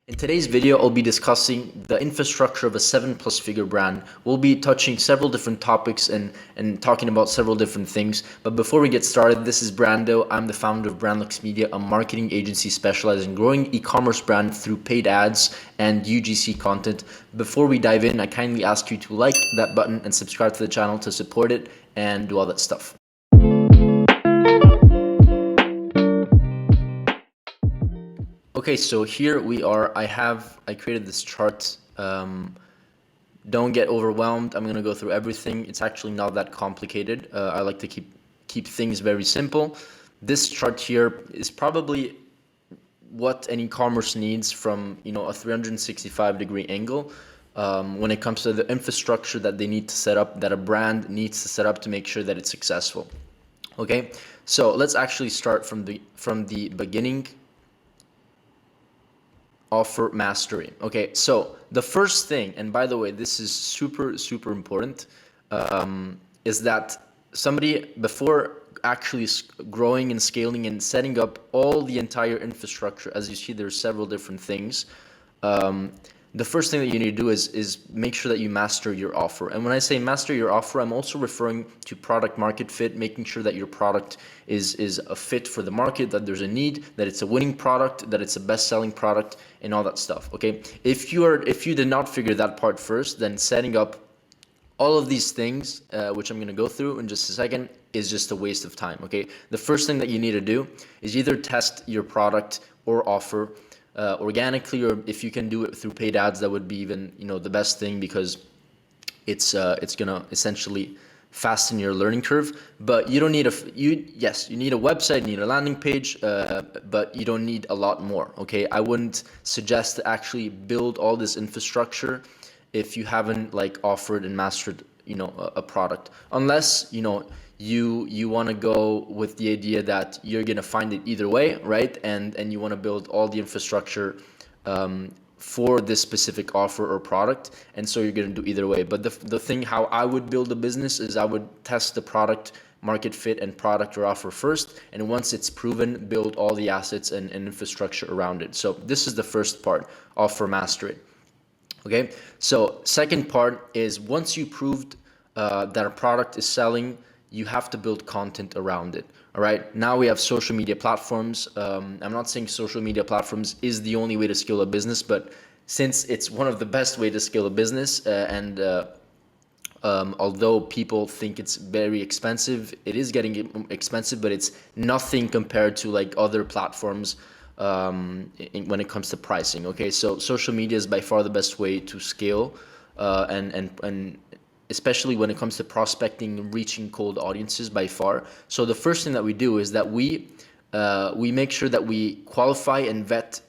In today's video, I'll be discussing the infrastructure of a 7+ figure brand. We'll be touching several different topics and talking about several different things. But before we get started, this is Brando. I'm the founder of Brandlux Media, a marketing agency specializing in growing e-commerce brand through paid ads and UGC content. Before we dive in, I kindly ask you to like that button and subscribe to the channel to support it and do all that stuff. Okay, so here we are. I created this chart. Don't get overwhelmed. I'm gonna go through everything. It's actually not that complicated. I like to keep things very simple. This chart here is probably what an e-commerce needs from a 365-degree angle when it comes to the infrastructure that they need to set up, that a brand needs to set up to make sure that it's successful. Okay, so let's actually start from the beginning. Offer mastery. Okay, so the first thing, and by the way, this is super important, is that somebody, before actually growing and scaling and setting up all the entire infrastructure, as you see, there's several different things. The first thing that you need to do is make sure that you master your offer. And when I say master your offer, I'm also referring to product market fit, making sure that your product is a fit for the market, that there's a need, that it's a winning product, that it's a best-selling product, and all that stuff. Okay, if you did not figure that part first, then setting up all of these things, which I'm going to go through in just a second, is just a waste of time. Okay, the first thing that you need to do is either test your product or offer organically, or if you can do it through paid ads, that would be even the best thing, because it's gonna essentially fasten your learning curve. But you don't need you need a website, you need a landing page, but you don't need a lot more. Okay, I wouldn't suggest to actually build all this infrastructure if you haven't offered and mastered a product, unless you want to go with the idea that you're going to find it either way, right? And you want to build all the infrastructure for this specific offer or product, and so you're going to do either way. But the thing how I would build a business is I would test the product market fit and product or offer first, and once it's proven, build all the assets and infrastructure around it. So this is the first part, offer mastery. Okay, so second part is, once you proved that a product is selling, you have to build content around it. All right, now we have social media platforms. I'm not saying social media platforms is the only way to scale a business, but since it's one of the best way to scale a business, although people think it's very expensive, it is getting expensive, but it's nothing compared to other platforms when it comes to pricing. Okay, so social media is by far the best way to scale, and especially when it comes to prospecting and reaching cold audiences, by far. So the first thing that we do is that we make sure that we qualify and vet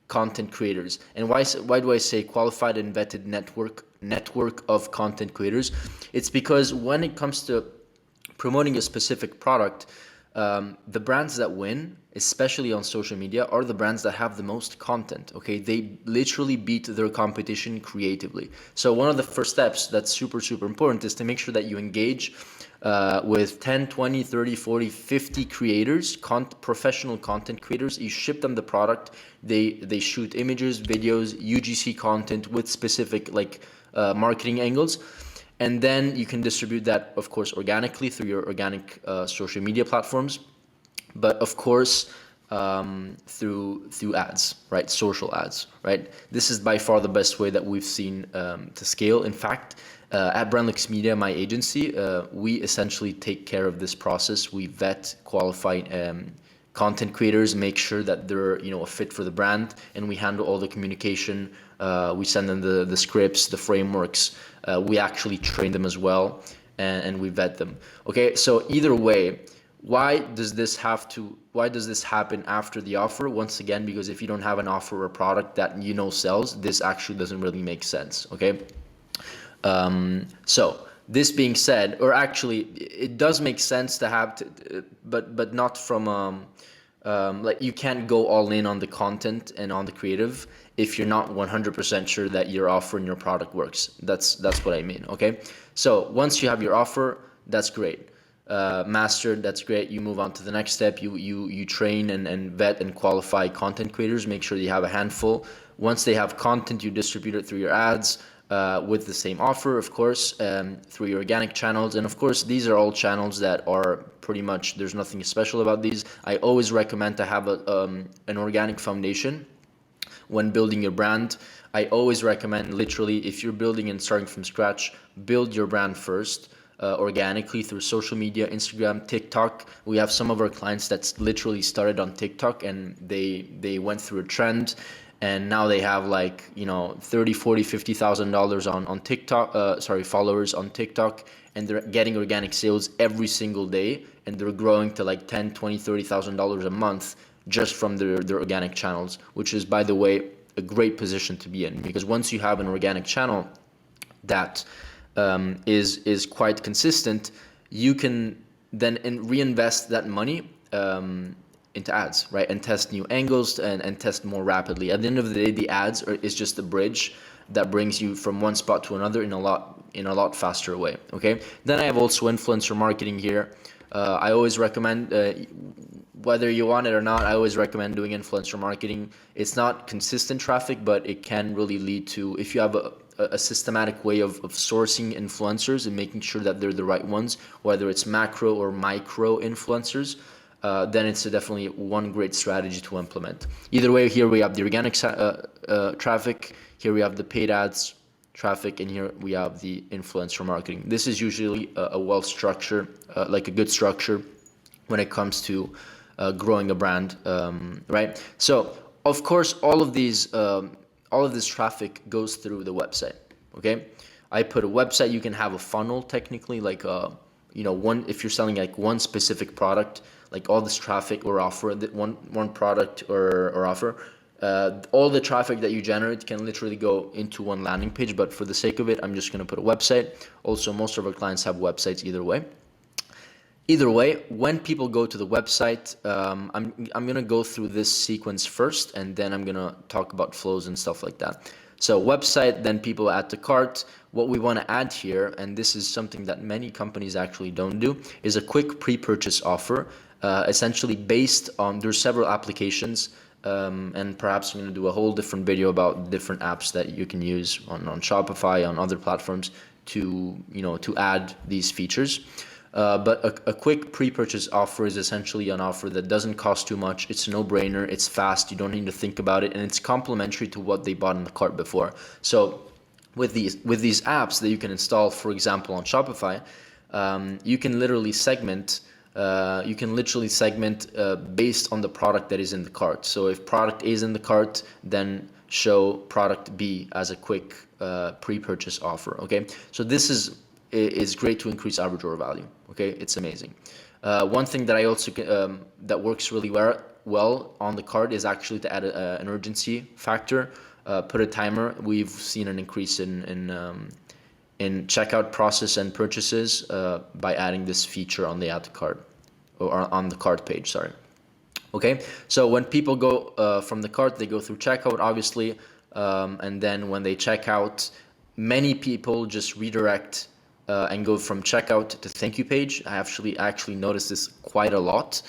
content creators. And why do I say qualified and vetted network of content creators? It's because when it comes to promoting a specific product, the brands that win, especially on social media, are the brands that have the most content. Okay, they literally beat their competition creatively. So one of the first steps that's super important is to make sure that you engage with 10, 20, 30, 40, 50 creators, professional content creators. You ship them the product, they shoot images, videos, UGC content with specific marketing angles, and then you can distribute that, of course, organically through your organic social media platforms, but of course through ads, right? Social ads, right? This is by far the best way that we've seen to scale. In fact, at Brandlux Media, my agency, we essentially take care of this process. We vet, qualify content creators, make sure that they're a fit for the brand, and we handle all the communication. We send them the scripts, the frameworks. We actually train them as well, and we vet them. Okay, so either way, why does this happen after the offer? Once again, because if you don't have an offer or a product that sells, this actually doesn't really make sense. Okay, so this being said, or actually it does make sense to have but not from you can't go all in on the content and on the creative if you're not 100% sure that your offer and your product works. That's what I mean. Okay, so once you have your offer, that's great. Mastered, that's great. You move on to the next step. You train and vet and qualify content creators. Make sure you have a handful. Once they have content, you distribute it through your ads with the same offer, of course, through your organic channels. And of course, these are all channels that are pretty much, there's nothing special about these. I always recommend to have an organic foundation when building your brand. I always recommend, literally, if you're building and starting from scratch, build your brand first. Organically through social media, Instagram, TikTok. We have some of our clients that's literally started on TikTok and they went through a trend, and now they have like, you know, 30, 40, $50,000 on TikTok, followers on TikTok, and they're getting organic sales every single day, and they're growing to like 10, 20, $30,000 a month just from their organic channels, which is, by the way, a great position to be in, because once you have an organic channel that is quite consistent, you can then reinvest that money into ads, right? And test new angles and test more rapidly. At the end of the day, the ads is just a bridge that brings you from one spot to another in a lot faster way. Okay. Then I have also influencer marketing here. I always recommend, whether you want it or not, I always recommend doing influencer marketing. It's not consistent traffic, but it can really lead to, if you have a systematic way of sourcing influencers and making sure that they're the right ones, whether it's macro or micro influencers, then it's definitely one great strategy to implement. Either way, here we have the organic traffic, here we have the paid ads traffic, and here we have the influencer marketing. This is usually a well-structured, like a good structure when it comes to growing a brand, right? So of course, all of this traffic goes through the website. Okay, I put a website. You can have a funnel technically, like one, if you're selling like one specific product, like all this traffic or offer that one product or offer, all the traffic that you generate can literally go into one landing page. But for the sake of it, I'm just going to put a website. Also, most of our clients have websites either way. Either way, when people go to the website, I'm gonna go through this sequence first, and then I'm gonna talk about flows and stuff like that. So website, then people add to cart. What we want to add here, and this is something that many companies actually don't do, is a quick pre-purchase offer, essentially based on, there's several applications, and perhaps I'm gonna do a whole different video about different apps that you can use on Shopify, on other platforms to add these features. But a quick pre-purchase offer is essentially an offer that doesn't cost too much. It's a no-brainer. It's fast. You don't need to think about it, and it's complementary to what they bought in the cart before. So with these apps that you can install, for example, on Shopify, you can literally segment. Based on the product that is in the cart. So if product A is in the cart, then show product B as a quick pre-purchase offer. Okay, so this is great to increase average order value. Okay, it's amazing. One thing that I also that works really well on the cart is actually to add an urgency factor. Put a timer. We've seen an increase in checkout process and purchases by adding this feature on the add to cart, or on the cart page. Sorry. Okay, so when people go from the cart, they go through checkout, obviously, and then when they check out, many people just redirect and go from checkout to thank you page. I actually noticed this quite a lot,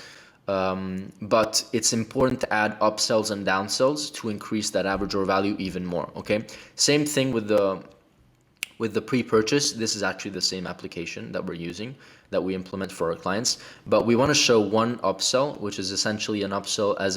but it's important to add upsells and downsells to increase that average order value even more. Okay, same thing with the pre-purchase. This is actually the same application that we're using, that we implement for our clients, but we want to show one upsell, which is essentially an upsell, as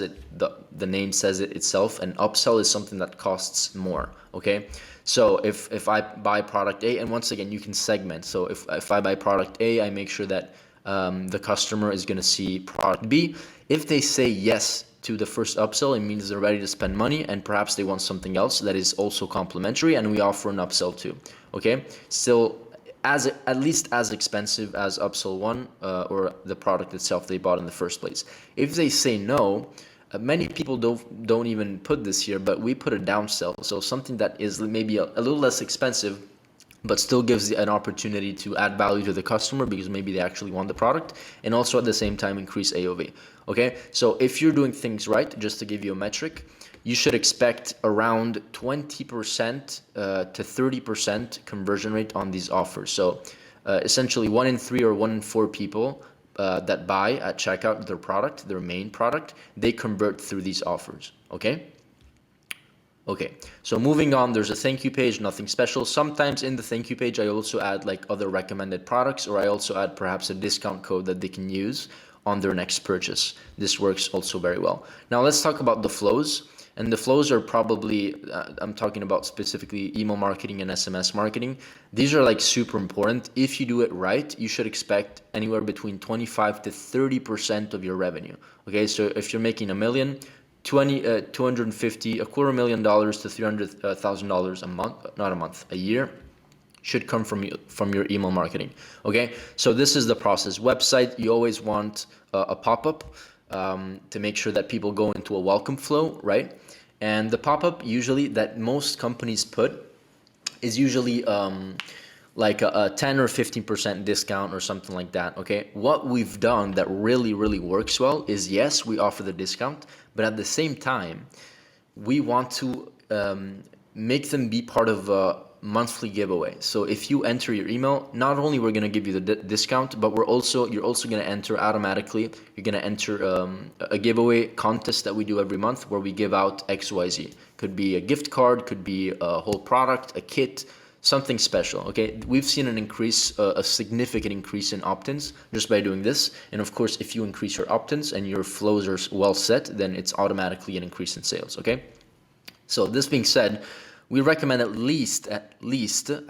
the name says it itself. An upsell is something that costs more. Okay, so if I buy product A, and once again you can segment. So if I buy product A, I make sure that the customer is going to see product B. If they say yes to the first upsell, it means they're ready to spend money, and perhaps they want something else that is also complementary, and we offer an upsell too. Okay, still at least as expensive as upsell one, or the product itself they bought in the first place. If they say no, many people don't even put this here, but we put a downsell, so something that is maybe a little less expensive, but still gives an opportunity to add value to the customer, because maybe they actually want the product, and also at the same time increase AOV. Okay, so if you're doing things right, just to give you a metric, you should expect around 20% to 30% conversion rate on these offers. So essentially 1 in 3 or 1 in 4 people that buy at checkout their main product, they convert through these offers. Okay. Okay, so moving on, there's a thank you page, nothing special. Sometimes in the thank you page, I also add like other recommended products, or I also add perhaps a discount code that they can use on their next purchase. This works also very well. Now let's talk about the flows. And the flows are probably, I'm talking about specifically email marketing and SMS marketing. These are like super important. If you do it right, you should expect anywhere between 25 to 30% of your revenue. Okay, so if you're making a million, 250, $250,000 to $300,000 a month, not a month, a year, should come from your email marketing. Okay, so this is the process. Website, you always want a pop-up to make sure that people go into a welcome flow, right? And the pop-up usually that most companies put is usually like a 10 or 15% discount or something like that. Okay, what we've done that really works well is, yes, we offer the discount, but at the same time we want to make them be part of a monthly giveaway. So if you enter your email, not only we're going to give you the discount, but you're also going to enter automatically, you're going to enter a giveaway contest that we do every month where we give out XYZ. Could be a gift card, could be a whole product, a kit, something special. Okay, we've seen an increase, a significant increase in opt-ins just by doing this. And of course, if you increase your opt-ins and your flows are well set, then it's automatically an increase in sales. Okay, so this being said, we recommend at least, I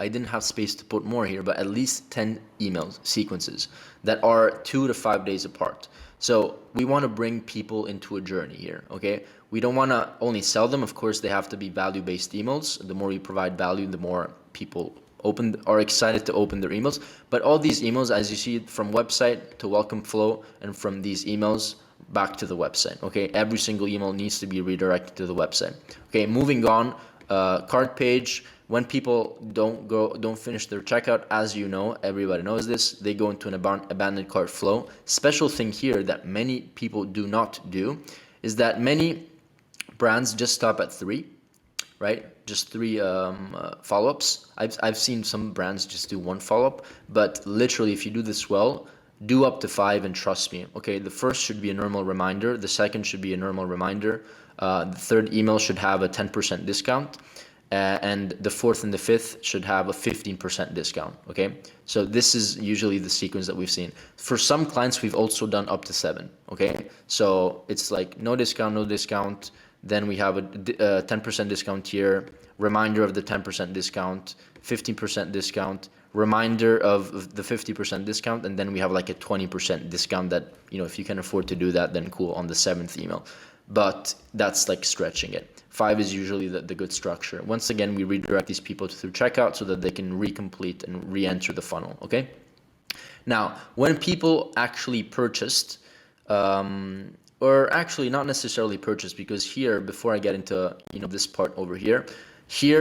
didn't have space to put more here, but at least 10 email sequences that are 2 to 5 days apart. So we want to bring people into a journey here, okay? We don't want to only sell them. Of course, they have to be value-based emails. The more you provide value, the more people are excited to open their emails. But all these emails, as you see, from website to welcome flow, and from these emails back to the website, okay? Every single email needs to be redirected to the website. Okay, moving on. Cart page, when people don't finish their checkout, as you know, everybody knows this, they go into an abandoned cart flow. Special thing here that many people do not do is that many brands just stop at 3, right? Just 3 follow-ups. I've seen some brands just do 1 follow-up, but literally if you do this well, do up to 5 and trust me. Okay, the first should be a normal reminder, the second should be a normal reminder, the third email should have a 10% discount, and the fourth and the fifth should have a 15% discount. Okay, so this is usually the sequence that we've seen. For some clients, we've also done up to 7. Okay, so it's like no discount, then we have a 10% discount here, reminder of the 10% discount, 15% discount, reminder of the 50% discount, and then we have like a 20% discount that, you know, if you can afford to do that, then cool, on the 7th email. But that's like stretching it. 5 is usually the good structure. Once again, we redirect these people through checkout so that they can recomplete and re-enter the funnel, okay? Now, when people actually purchased, or actually not necessarily purchased, because here, before I get into, you know, this part over here,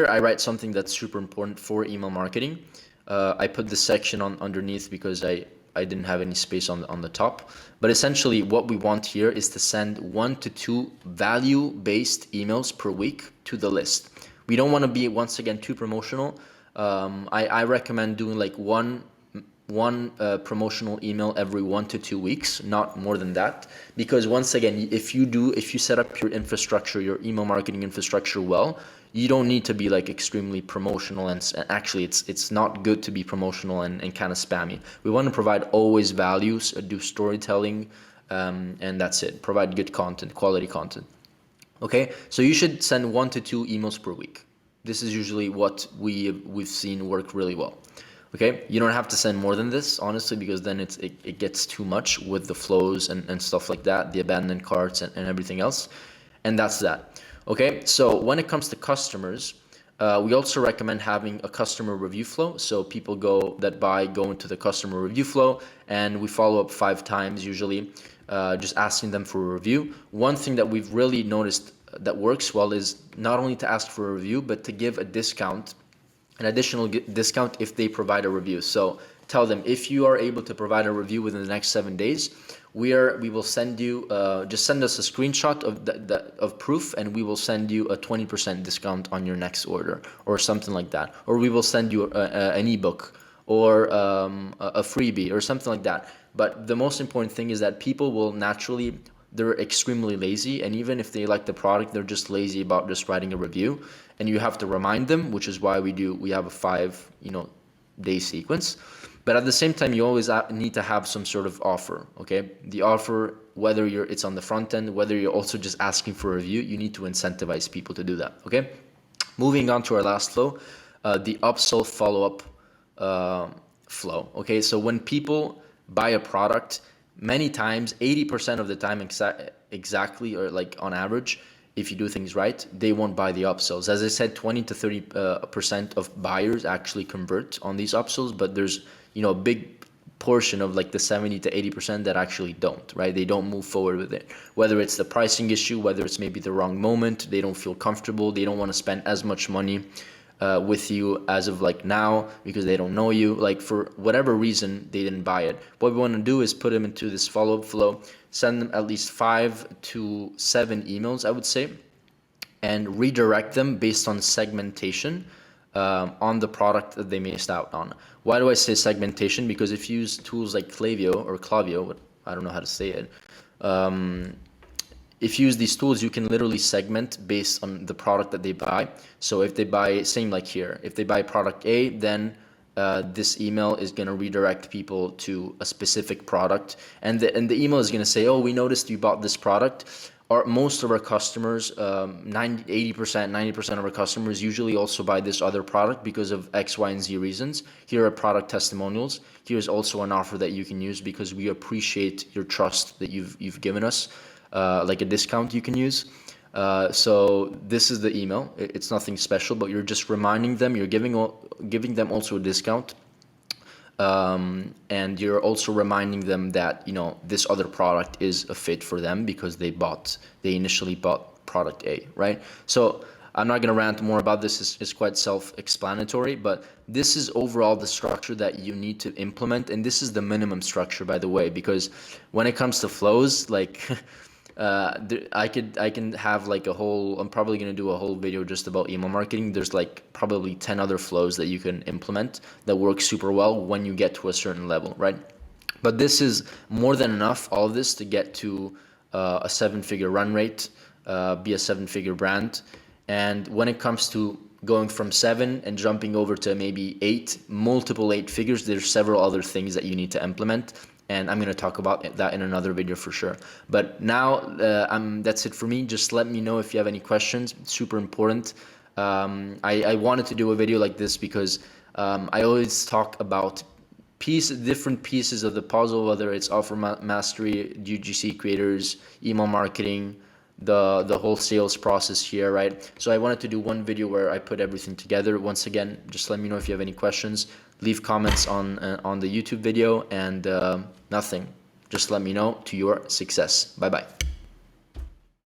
I write something that's super important for email marketing. I put this section on underneath because I didn't have any space on the top. But essentially what we want here is to send 1 to 2 value-based emails per week to the list. We don't want to be, once again, too promotional. I recommend doing like one promotional email every 1 to 2 weeks, not more than that. Because once again, if you set up your infrastructure, your email marketing infrastructure well, you don't need to be like extremely promotional, and actually it's not good to be promotional and kind of spammy. We want to provide always values, do storytelling, and that's it. Provide good content, quality content. Okay, so you should send 1 to 2 emails per week. This is usually what we've seen work really well. Okay, you don't have to send more than this, honestly, because then it gets too much with the flows and stuff like that, the abandoned carts and everything else, and that's that. Okay, so when it comes to customers, we also recommend having a customer review flow. So people go into the customer review flow, and we follow up 5 times usually, just asking them for a review. One thing that we've really noticed that works well is not only to ask for a review, but to give a discount, an additional discount if they provide a review. So tell them, if you are able to provide a review within the next 7 days, we will send you, just send us a screenshot of proof, and we will send you a 20% discount on your next order, or something like that. Or we will send you an ebook, or a freebie, or something like that. But the most important thing is that people will naturally they're extremely lazy, and even if they like the product, they're just lazy about just writing a review, and you have to remind them, which is why we have a 5 day sequence. But at the same time, you always need to have some sort of offer. Okay, the offer, whether it's on the front end, whether you're also just asking for a review, you need to incentivize people to do that. Okay, moving on to our last flow, the upsell follow-up flow. Okay, so when people buy a product, many times, 80% of the time, exactly, or like on average, if you do things right, they won't buy the upsells. As I said, 20 to 30% of buyers actually convert on these upsells, but there's a big portion of like the 70 to 80% that actually don't, right? They don't move forward with it. Whether it's the pricing issue, whether it's maybe the wrong moment, they don't feel comfortable, they don't want to spend as much money with you as of like now because they don't know you. Like for whatever reason, they didn't buy it. What we want to do is put them into this follow-up flow, send them at least 5 to 7 emails, I would say, and redirect them based on segmentation on the product that they missed out on. Why do I say segmentation? Because if you use tools like Klaviyo, I don't know how to say it. If you use these tools, you can literally segment based on the product that they buy. So if they buy, same like here, if they buy product A, then this email is going to redirect people to a specific product. And the email is going to say, oh, we noticed you bought this product. Most of our customers, 90% of our customers usually also buy this other product because of X, Y, and Z reasons. Here are product testimonials. Here's also an offer that you can use because we appreciate your trust that you've given us, like a discount you can use. So this is the email. It's nothing special, but you're just reminding them. You're giving them also a discount. And you're also reminding them that this other product is a fit for them because they initially bought product A, right? So I'm not going to rant more about this. It's quite self-explanatory, but this is overall the structure that you need to implement, and this is the minimum structure, by the way, because when it comes to flows, like I can have like I'm probably going to do a whole video just about email marketing. There's like probably 10 other flows that you can implement that work super well when you get to a certain level, right? But this is more than enough, all of this, to get to a 7-figure run rate, be a 7-figure brand. And when it comes to going from 7 and jumping over to maybe 8, multiple 8 figures, there's several other things that you need to implement. And I'm going to talk about that in another video for sure. But now that's it for me. Just let me know if you have any questions. It's super important. I wanted to do a video like this because I always talk about different pieces of the puzzle, whether it's offer mastery, UGC creators, email marketing, the whole sales process here, right? So I wanted to do one video where I put everything together. Once again, just let me know if you have any questions. Leave comments on the YouTube video, and nothing. Just let me know. To your success. Bye bye.